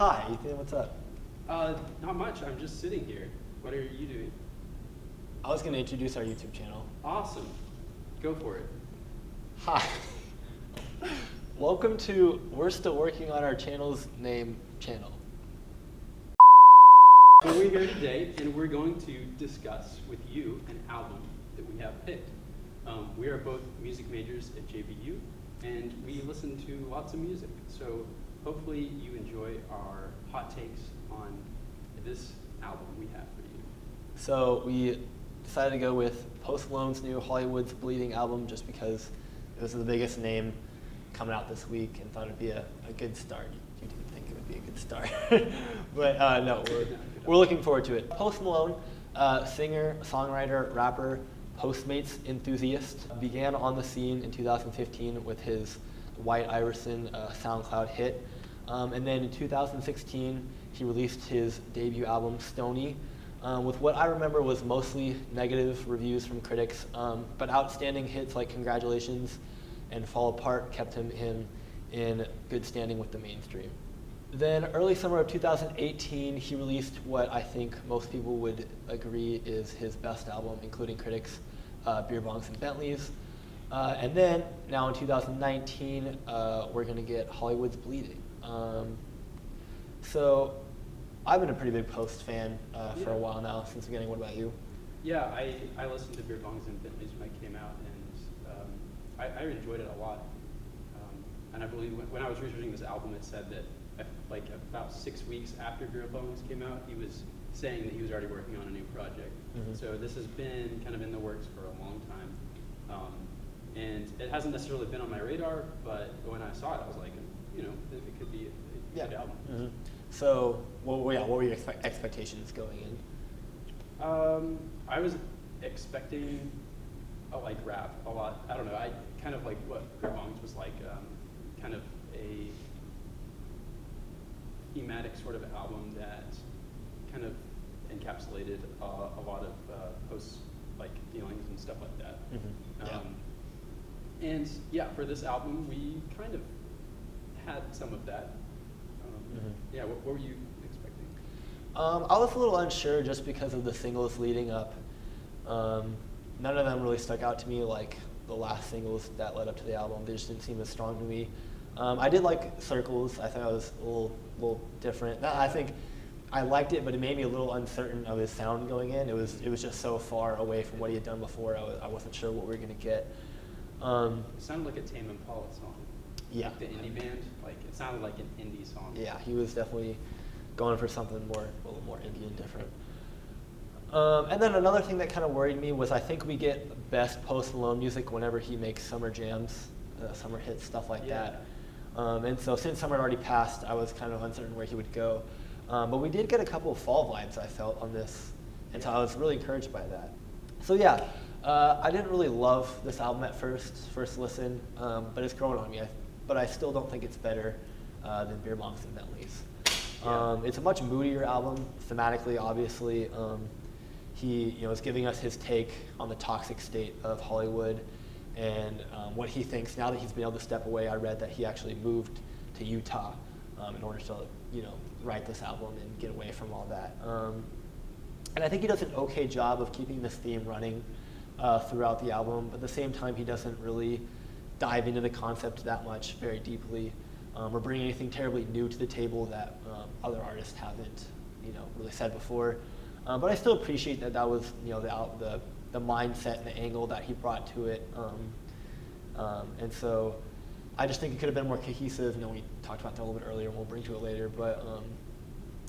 Hi, Ethan, what's up? Not much. I'm just sitting here. What are you doing? I was going to introduce our YouTube channel. Awesome. Go for it. Hi. Welcome to, we're still working on our channel's name channel. So we're here today, and we're going to discuss with you an album that we have picked. We are both music majors at JBU, and we listen to lots of music. So hopefully you enjoy our hot takes on this album we have for you. So we decided to go with Post Malone's new Hollywood's Bleeding album just because it was the biggest name coming out this week and thought it'd be a good start. You didn't think it would be a good start. But no, we're looking forward to it. Post Malone, singer, songwriter, rapper, Postmates enthusiast, began on the scene in 2015 with his White Iverson SoundCloud hit. And then in 2016, he released his debut album, Stoney, with what I remember was mostly negative reviews from critics, but outstanding hits like Congratulations and Fall Apart kept him in good standing with the mainstream. Then early summer of 2018, he released what I think most people would agree is his best album, including critics, Beer Bongs and Bentleys. And then, now in 2019, we're going to get Hollywood's Bleeding. So I've been a pretty big Post fan for a while now, since the beginning. What about you? Yeah, I listened to Beer Bongs and Bentleys when it came out, and I enjoyed it a lot. And I believe when I was researching this album, it said that like about 6 weeks after Beer Bongs came out, he was saying that he was already working on a new project. Mm-hmm. So this has been kind of in the works for a long time. And it hasn't necessarily been on my radar, but when I saw it, I was like, you know, it could be a good album. Mm-hmm. So, what were your expectations going in? I was expecting like rap a lot. I don't know. I kind of like what Beer Bongs was like, kind of a thematic sort of album that kind of encapsulated a lot of Post's like feelings and stuff like that. Mm-hmm. And yeah, for this album, we kind of had some of that. Mm-hmm. Yeah, what were you expecting? I was a little unsure just because of the singles leading up. None of them really stuck out to me like the last singles that led up to the album. They just didn't seem as strong to me. I did like Circles. I thought it was a little different. I think I liked it, but it made me a little uncertain of his sound going in. It was just so far away from what he had done before. I wasn't sure what we were going to get. It sounded like a Tame Impala song. Yeah. Like the indie band. Like it sounded like an indie song. Yeah, he was definitely going for something a little more indie and different. And then another thing that kind of worried me was I think we get best Post Malone music whenever he makes summer jams, summer hits, stuff like that. And so since summer had already passed, I was kind of uncertain where he would go. But we did get a couple of fall vibes, I felt, on this, and so I was really encouraged by that. So yeah, I didn't really love this album at first listen, but it's growing on me. But I still don't think it's better than Beer Bongs and Bentleys. It's a much moodier album, thematically, obviously. He is giving us his take on the toxic state of Hollywood and what he thinks now that he's been able to step away. I read that he actually moved to Utah in order to write this album and get away from all that. And I think he does an okay job of keeping this theme running throughout the album, but at the same time he doesn't really dive into the concept that much very deeply or bring anything terribly new to the table that other artists haven't really said before. But I still appreciate that was the mindset and the angle that he brought to it. And so I just think it could have been more cohesive. We talked about that a little bit earlier, and we'll bring to it later, but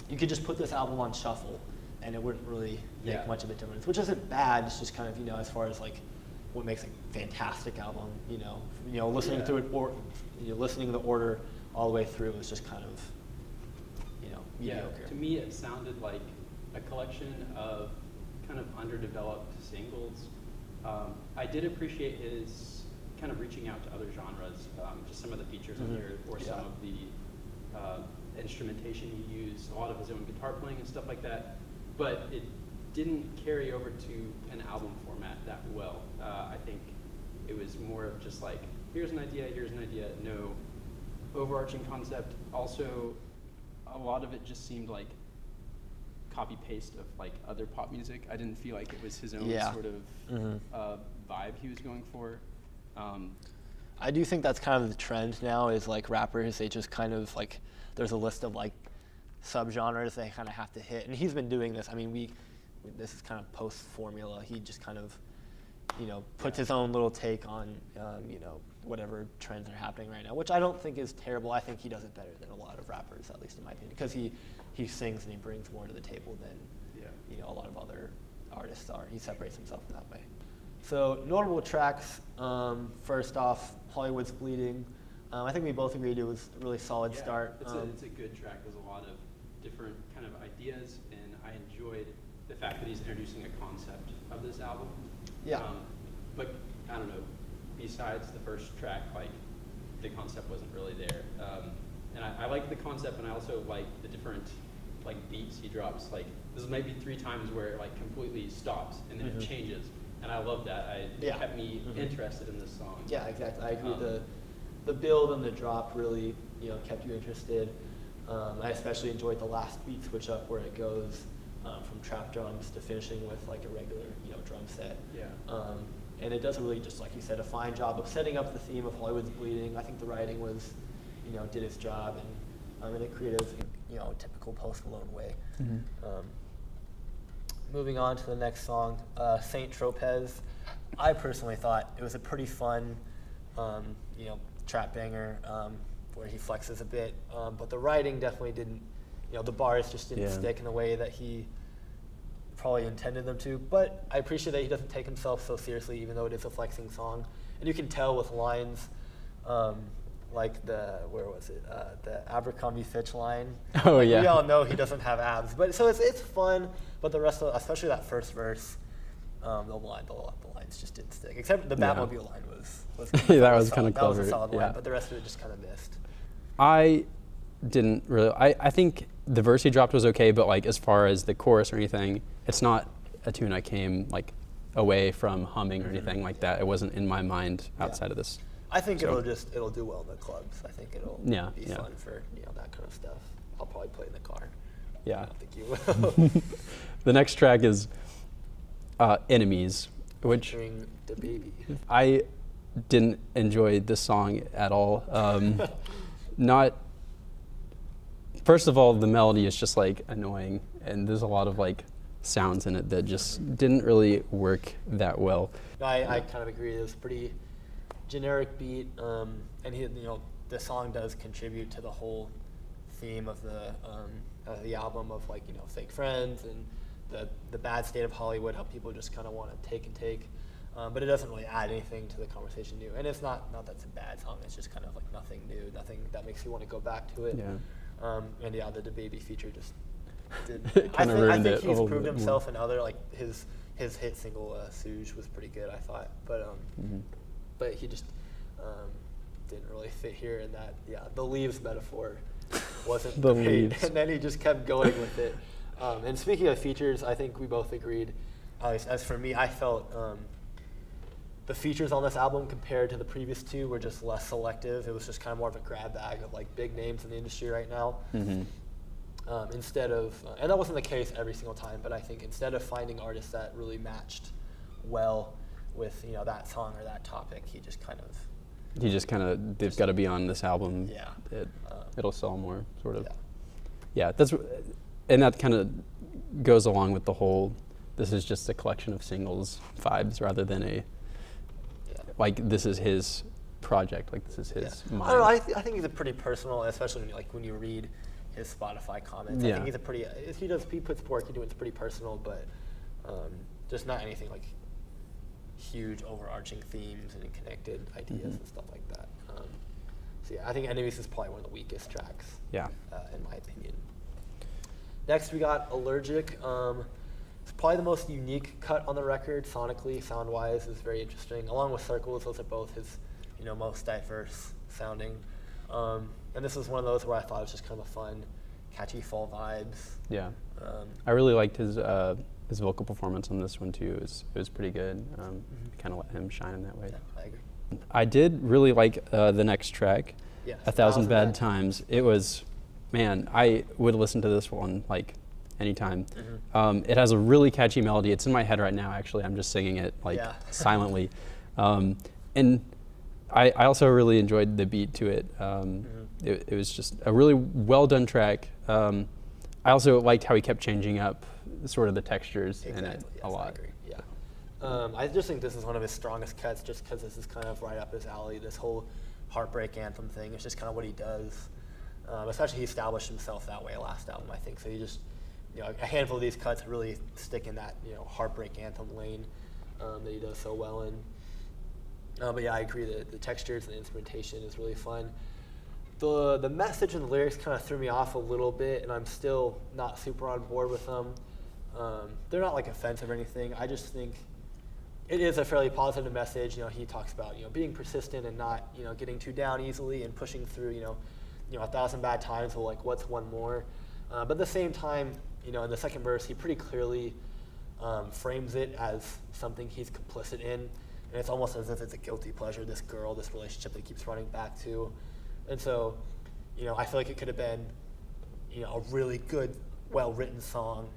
you could just put this album on shuffle and it wouldn't really make much of a difference, which isn't bad. It's just kind of, as far as like what makes a fantastic album, listening through it, or listening the order all the way through is just kind of, mediocre. To me, it sounded like a collection of kind of underdeveloped singles. I did appreciate his kind of reaching out to other genres, just some of the features on here, or some of the instrumentation he used, a lot of his own guitar playing and stuff like that. But it didn't carry over to an album format that well. I think it was more of just like, here's an idea, no overarching concept. Also, a lot of it just seemed like copy paste of like other pop music. I didn't feel like it was his own sort of vibe he was going for. I do think that's kind of the trend now, is like rappers, they just kind of like, there's a list of like subgenres they kind of have to hit, and he's been doing this. I mean, this is kind of post formula. He just kind of, puts his own little take on, whatever trends are happening right now, which I don't think is terrible. I think he does it better than a lot of rappers, at least in my opinion, because he sings and he brings more to the table than a lot of other artists are. He separates himself in that way. So notable tracks, first off, Hollywood's Bleeding. I think we both agreed it was a really solid start. It's a good track. There's a lot of different kind of ideas, and I enjoyed the fact that he's introducing a concept of this album. Yeah. But I don't know, besides the first track, like the concept wasn't really there. And I like the concept, and I also like the different like beats he drops. Like this might be 3 times where it like completely stops and then it changes. And I love that. It kept me interested in this song. Yeah, exactly. I agree. The build and the drop really, kept you interested. I especially enjoyed the last beat switch up where it goes from trap drums to finishing with like a regular, drum set. Yeah. And it does really, just like you said, a fine job of setting up the theme of Hollywood's Bleeding. I think the writing was, did its job, and in a creative, typical Post Malone way. Moving on to the next song, Saint Tropez. I personally thought it was a pretty fun, trap banger where he flexes a bit, but the writing definitely didn't, the bars just didn't stick in the way that he probably intended them to. But I appreciate that he doesn't take himself so seriously, even though it is a flexing song. And you can tell with lines like the Abercrombie Fitch line. Oh, like, yeah. We all know he doesn't have abs, but so it's fun. But the rest of, especially that first verse, the lines just didn't stick. Except the Batmobile line was that was kind of clever. That was a solid line, but the rest of it just kind of missed. I didn't really. I think the verse he dropped was okay, but like as far as the chorus or anything, it's not a tune I came like away from humming or anything like that. It wasn't in my mind outside of this. I think it'll do well in the clubs. I think it'll be fun for that kind of stuff. I'll probably play in the car. Yeah. I don't think you will. The next track is Enemies, which Featuring the baby. I didn't enjoy this song at all. Not. First of all, the melody is just like annoying, and there's a lot of like sounds in it that just didn't really work that well. No, I kind of agree. It was a pretty generic beat, and the song does contribute to the whole theme of the album of like fake friends and the bad state of Hollywood, how people just kind of want to take, but it doesn't really add anything to the conversation new. And it's not that it's a bad song. It's just kind of like nothing new, nothing that makes you want to go back to it. Yeah. And the baby feature just did. I think it he's proved himself in other, like his hit single Suge was pretty good, I thought, but he just didn't really fit here in that. Yeah, the leaves metaphor wasn't The great, leaves. and then he just kept going with it. And speaking of features, I think we both agreed. As for me, I felt the features on this album compared to the previous two were just less selective. It was just kind of more of a grab bag of like big names in the industry right now. Instead of, and that wasn't the case every single time, but I think instead of finding artists that really matched well with that song or that topic, they've got to be on this album. Yeah. It'll sell more, sort of. Yeah. Yeah, and that kind of goes along with the whole, this is just a collection of singles vibes rather than like this is his project, like this is his mind. I don't know, I think he's a pretty personal, especially when you read his Spotify comments. I think he's a pretty, he puts work into it, it's pretty personal, but just not anything like huge overarching themes and connected ideas and stuff like that. So I think Enemies is probably one of the weakest tracks. Yeah. In my opinion. Next we got Allergic. It's probably the most unique cut on the record, sonically, sound-wise, is very interesting. Along with Circles, those are both his, most diverse sounding. And this was one of those where I thought it was just kind of a fun, catchy fall vibes. Yeah. I really liked his vocal performance on this one too. It was pretty good. Kind of let him shine in that way. Yeah, I agree. I did really like the next track, Yes, 1,000 Bad Times. It was man, I would listen to this one like anytime. Mm-hmm. It has a really catchy melody. It's in my head right now, actually. I'm just singing it like Yeah. silently. And I also really enjoyed the beat to it. It was just a really well done track. I also liked how he kept changing up sort of the textures in it a lot. I agree. Yeah. I just think this is one of his strongest cuts, just because this is kind of right up his alley. This whole heartbreak anthem thing is just kind of what he does. Especially he established himself that way last album, I think. So he just, a handful of these cuts really stick in that, heartbreak anthem lane that he does so well in. But yeah, I agree that the textures and the instrumentation is really fun. The message and the lyrics kind of threw me off a little bit, and I'm still not super on board with them. They're not like offensive or anything. I just think it is a fairly positive message. He talks about being persistent and not getting too down easily and pushing through 1,000 bad times. Well, like what's one more? But at the same time, in the second verse, he pretty clearly frames it as something he's complicit in. And it's almost as if it's a guilty pleasure, this girl, this relationship that he keeps running back to. And so, I feel like it could have been, a really good, well-written song,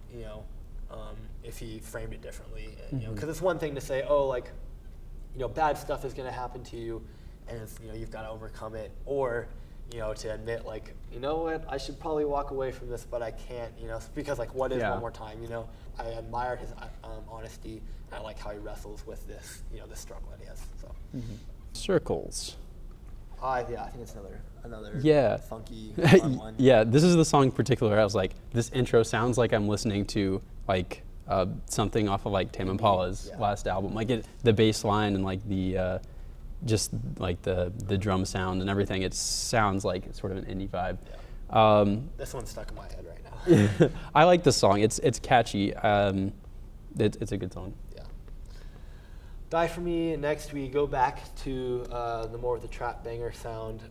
if he framed it differently. Because it's one thing to say, bad stuff is going to happen to you, and it's, you've got to overcome it. Or, to admit, like, you know what, I should probably walk away from this, but I can't, because, like, what is one more time, I admire his honesty, and I like how he wrestles with this, this struggle that he has. So. Circles. I think it's another funky fun one. Yeah, this is the song in particular. I was like, this intro sounds like I'm listening to like something off of like Tame Impala's last album. Like the bass line and like the just like the drum sound and everything. It sounds like it's sort of an indie vibe. Yeah. This one's stuck in my head right now. I like this song. It's catchy. It's a good song. Die For Me. Next, we go back to the more of the trap banger sound.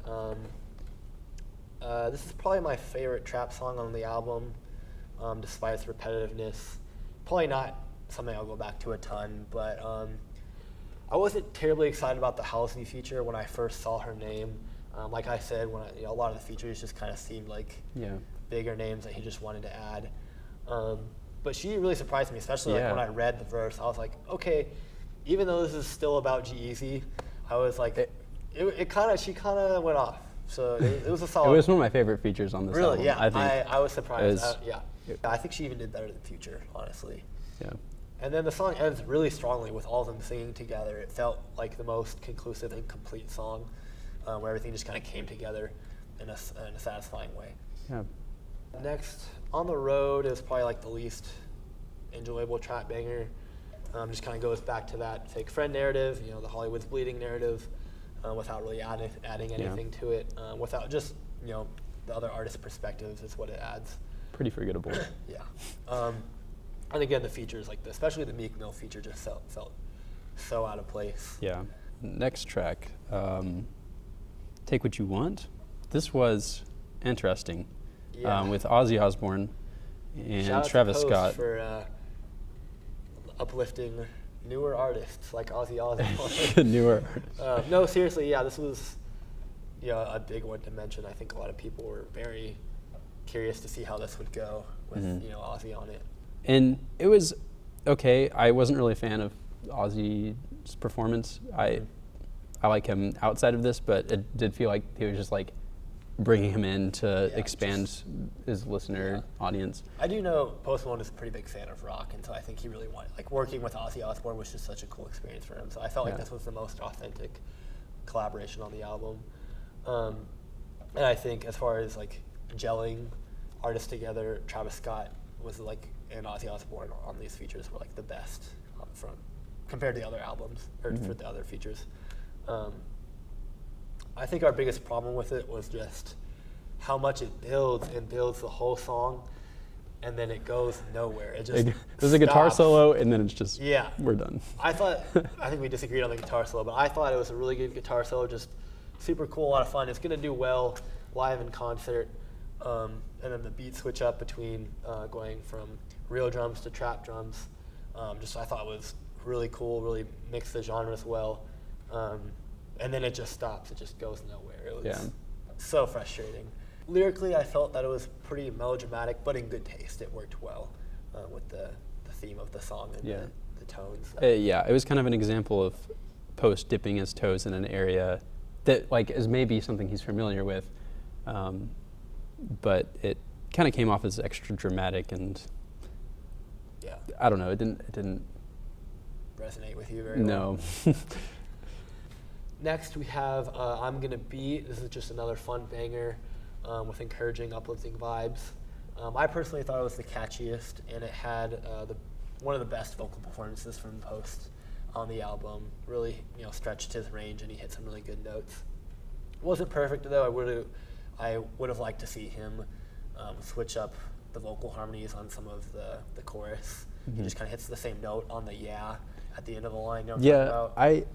This is probably my favorite trap song on the album, despite its repetitiveness. Probably not something I'll go back to a ton, but I wasn't terribly excited about the Halsey feature when I first saw her name. Like I said, when a lot of the features just kind of seemed like bigger names that he just wanted to add. But she really surprised me, especially like when I read the verse. I was like, okay. Even though this is still about G-Eazy, I was like, she kind of went off. So it was a solid. It was one of my favorite features on this album. Really, yeah. I think. I was surprised. I think she even did better than Future, honestly. Yeah. And then the song ends really strongly with all of them singing together. It felt like the most conclusive and complete song, where everything just kind of came together in a satisfying way. Yeah. Next, On the Road is probably like the least enjoyable trap banger. Just kind of goes back to that fake friend narrative, the Hollywood's bleeding narrative, without really adding anything to it, without just, the other artist's perspectives is what it adds. Pretty forgettable. Yeah. And again, the features, like especially the Meek Mill feature, just felt so out of place. Yeah. Next track, Take What You Want. This was interesting, with Ozzy Osbourne and Shout out Travis to Post Scott. For uplifting newer artists like Ozzy Osbourne. Newer. No, seriously, this was a big one to mention. I think a lot of people were very curious to see how this would go with Ozzy on it. And it was okay. I wasn't really a fan of Ozzy's performance. I like him outside of this, but it did feel like he was just like bringing him in to expand his listener audience. I do know Post Malone is a pretty big fan of rock, and so I think he really wanted, like, working with Ozzy Osbourne was just such a cool experience for him. So I felt like this was the most authentic collaboration on the album. And I think as far as like gelling artists together, Travis Scott was like, and Ozzy Osbourne on these features were like the best from compared to the other albums or for the other features. I think our biggest problem with it was just how much it builds the whole song, and then it goes nowhere. It just there's a guitar solo, and then it's just we're done. I think we disagreed on the guitar solo, but I thought it was a really good guitar solo, just super cool, a lot of fun. It's gonna do well live in concert, and then the beat switch up between going from real drums to trap drums. I thought it was really cool, really mixed the genres well. And then it just stops. It just goes nowhere. It was so frustrating. Lyrically, I felt that it was pretty melodramatic, but in good taste. It worked well with the theme of the song and Yeah. the tones. Yeah, it was kind of an example of Post dipping his toes in an area that like is maybe something he's familiar with, but it kind of came off as extra dramatic, and Yeah. I don't know, it didn't Resonate with you very well. no. Next, we have I'm Gonna Be. This is just another fun banger with encouraging, uplifting vibes. I personally thought it was the catchiest, and it had one of the best vocal performances from Post on the album. Really, stretched his range, and he hit some really good notes. It wasn't perfect though. I would have liked to see him switch up the vocal harmonies on some of the chorus. He just kind of hits the same note on the yeah at the end of the line. You know what I'm talking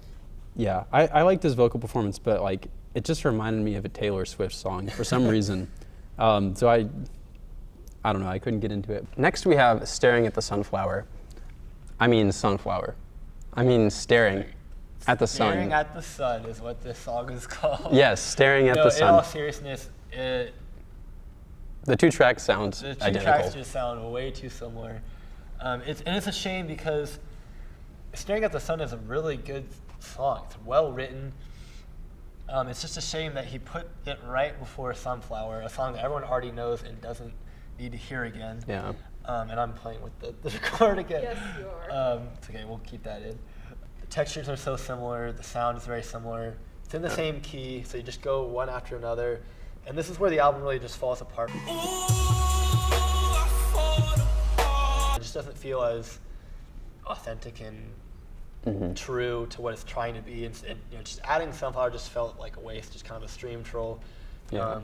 about? I liked his vocal performance, but like it just reminded me of a Taylor Swift song for some reason. So I don't know, I couldn't get into it. Next we have Staring at the Sunflower. Sunflower. Staring at the sun. Staring at the Sun is what this song is called. Yes, Staring at the In all Sun. seriousness, The two tracks sound the two identical. tracks just sound way too similar. It's a shame because Staring at the Sun is a really good song. It's well written. It's just a shame that he put it right before Sunflower, a song that everyone already knows and doesn't need to hear again. Yeah. And I'm playing with the record again. Yes, you are. It's okay, we'll keep that in. The textures are so similar, the sound is very similar. It's in the same key, so you just go one after another. And this is where the album really just falls apart. It just doesn't feel as authentic and true to what it's trying to be. And just adding Sunflower just felt like a waste, just kind of a stream troll. Yeah.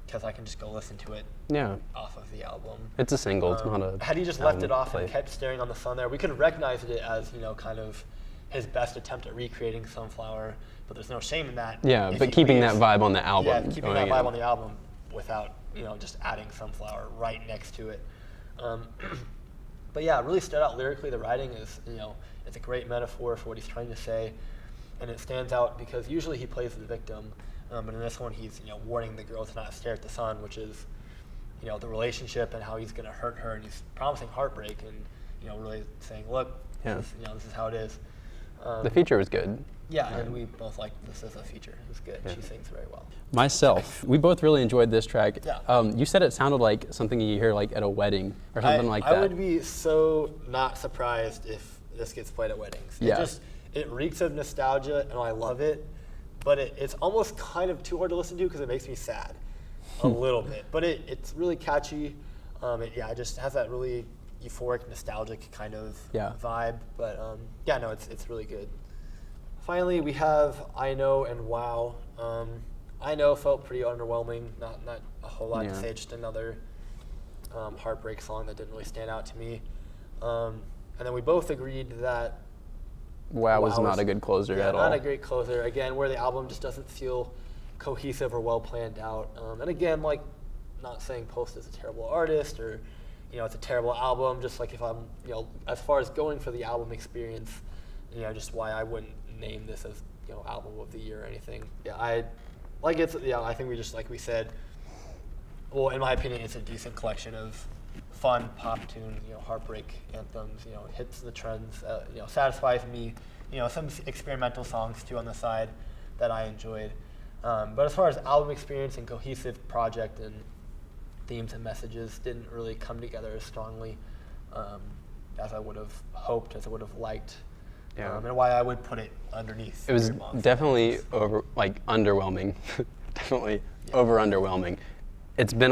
Because I can just go listen to it Yeah. off of the album. It's a single, it's not a Had he just left album it off play. and kept staring on the sun there, we could have recognized it as, kind of his best attempt at recreating Sunflower, but there's no shame in that. Yeah, if but he keeping leaves- that vibe on the album. Yeah, keeping going that vibe in. on the album without, just adding Sunflower right next to it. But yeah, it really stood out lyrically. The writing is, it's a great metaphor for what he's trying to say, and it stands out because usually he plays the victim, but in this one he's, warning the girl to not stare at the sun, which is, the relationship and how he's going to hurt her, and he's promising heartbreak, and really saying, look, Yeah. this is how it is. The feature was good. Yeah, and we both liked this as a feature. It was good. Yeah. She sings very well. Myself, we both really enjoyed this track. Yeah. You said it sounded like something you hear like at a wedding or something like that. I would be so not surprised if this gets played at weddings. Yeah. It reeks of nostalgia, and I love it, but it's almost kind of too hard to listen to because it makes me sad a little bit. But it's really catchy. It just has that really euphoric, nostalgic kind of vibe. But it's really good. Finally, we have I Know and Wow. I Know felt pretty underwhelming. Not a whole lot to say. Just another heartbreak song that didn't really stand out to me. And then we both agreed that Wow was not a good closer at all. Not a great closer. Again, where the album just doesn't feel cohesive or well planned out. And again, not saying Post is a terrible artist or it's a terrible album. Just like if I'm as far as going for the album experience, just why I wouldn't name this as album of the year or anything. I think we just like we said. Well, in my opinion, it's a decent collection of fun pop tunes, heartbreak anthems, hits the trends, satisfies me, some experimental songs too on the side that I enjoyed. But as far as album experience and cohesive project and themes and messages, didn't really come together as strongly as I would have hoped, as I would have liked. Yeah. And why I would put it underneath. It was Spirit Box. definitely underwhelming. Definitely underwhelming. It's been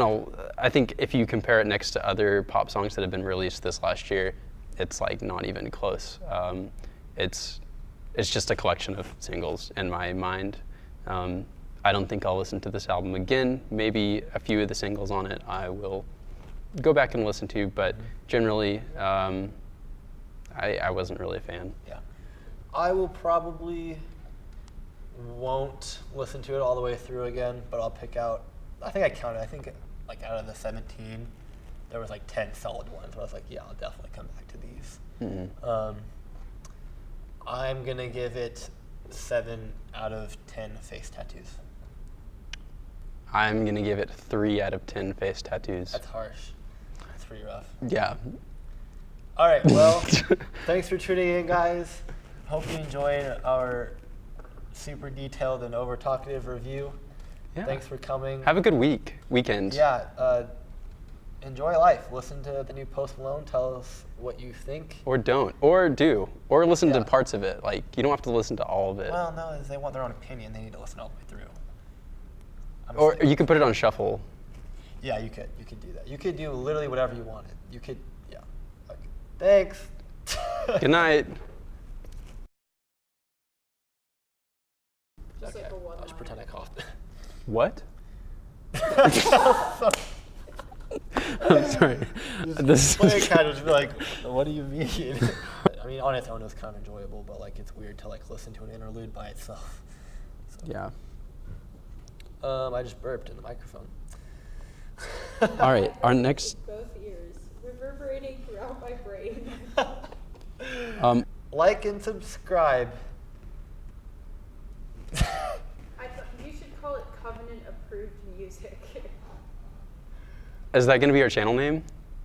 I think if you compare it next to other pop songs that have been released this last year, it's not even close. It's just a collection of singles in my mind. I don't think I'll listen to this album again. Maybe a few of the singles on it I will go back and listen to, but generally I wasn't really a fan. Yeah. I will probably won't listen to it all the way through again, but I'll pick out, I think I counted, out of the 17, there was 10 solid ones where I was like, yeah, I'll definitely come back to these. Mm-hmm. I'm going to give it 7 out of 10 face tattoos. I'm going to give it 3 out of 10 face tattoos. That's harsh. That's pretty rough. Yeah. All right, well, thanks for tuning in, guys. Hope you enjoyed our super detailed and over talkative review. Yeah. Thanks for coming. Have a good weekend. Yeah, enjoy life. Listen to the new Post Malone. Tell us what you think. Or don't. Or do. Or listen to Yeah. parts of it. Like, you don't have to listen to all of it. Well, no, if they want their own opinion, they need to listen all the way through. I'm Or saying- you can put it on shuffle. Yeah, you could. You could do that. You could do literally whatever you wanted. You could, yeah. Okay. Thanks. Good night. Just like a I'll one-liner. just pretend I coughed. What? I'm sorry. This Play is kind of just be like, what do you mean? I mean, on its own, it was kind of enjoyable, but like, it's weird to like listen to an interlude by itself. So, Yeah. I just burped in the microphone. All right. Our next. Both ears, reverberating throughout my brain. Like and subscribe. I thought you should call it Covenant Approved Music. Is that going to be our channel name?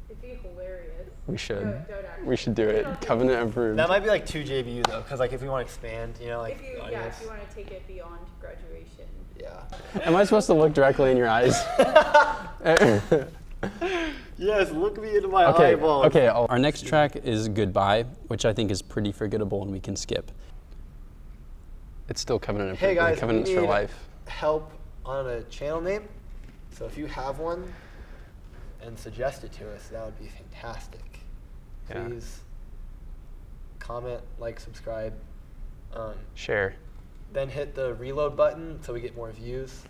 It'd be hilarious. We should. No, don't actually. We should do it. Covenant approved. That might be like 2 JBU though, because like if we want to expand, you know, like If you, the yeah, audience. if you want to take it beyond graduation. Yeah. Am I supposed to look directly in your eyes? Yes, look me into my Okay. eyeballs. Okay. Our next track is Goodbye, which I think is pretty forgettable and we can skip. It's still Covenant approved. Hey guys, Covenants we for need life. help on a channel name. So if you have one and suggest it to us, that would be fantastic. Yeah. Please comment, like, subscribe. Share. Then hit the reload button so we get more views.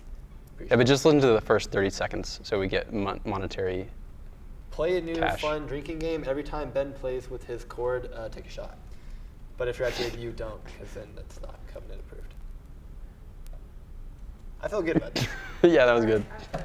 Yeah, but just listen to the first 30 seconds so we get monetary. Play a new Cash. fun drinking game. Every time Ben plays with his cord, take a shot. But if you're at JBU, don't, because then that's not Covenant approved. I feel good about that. Yeah, that was good. I'm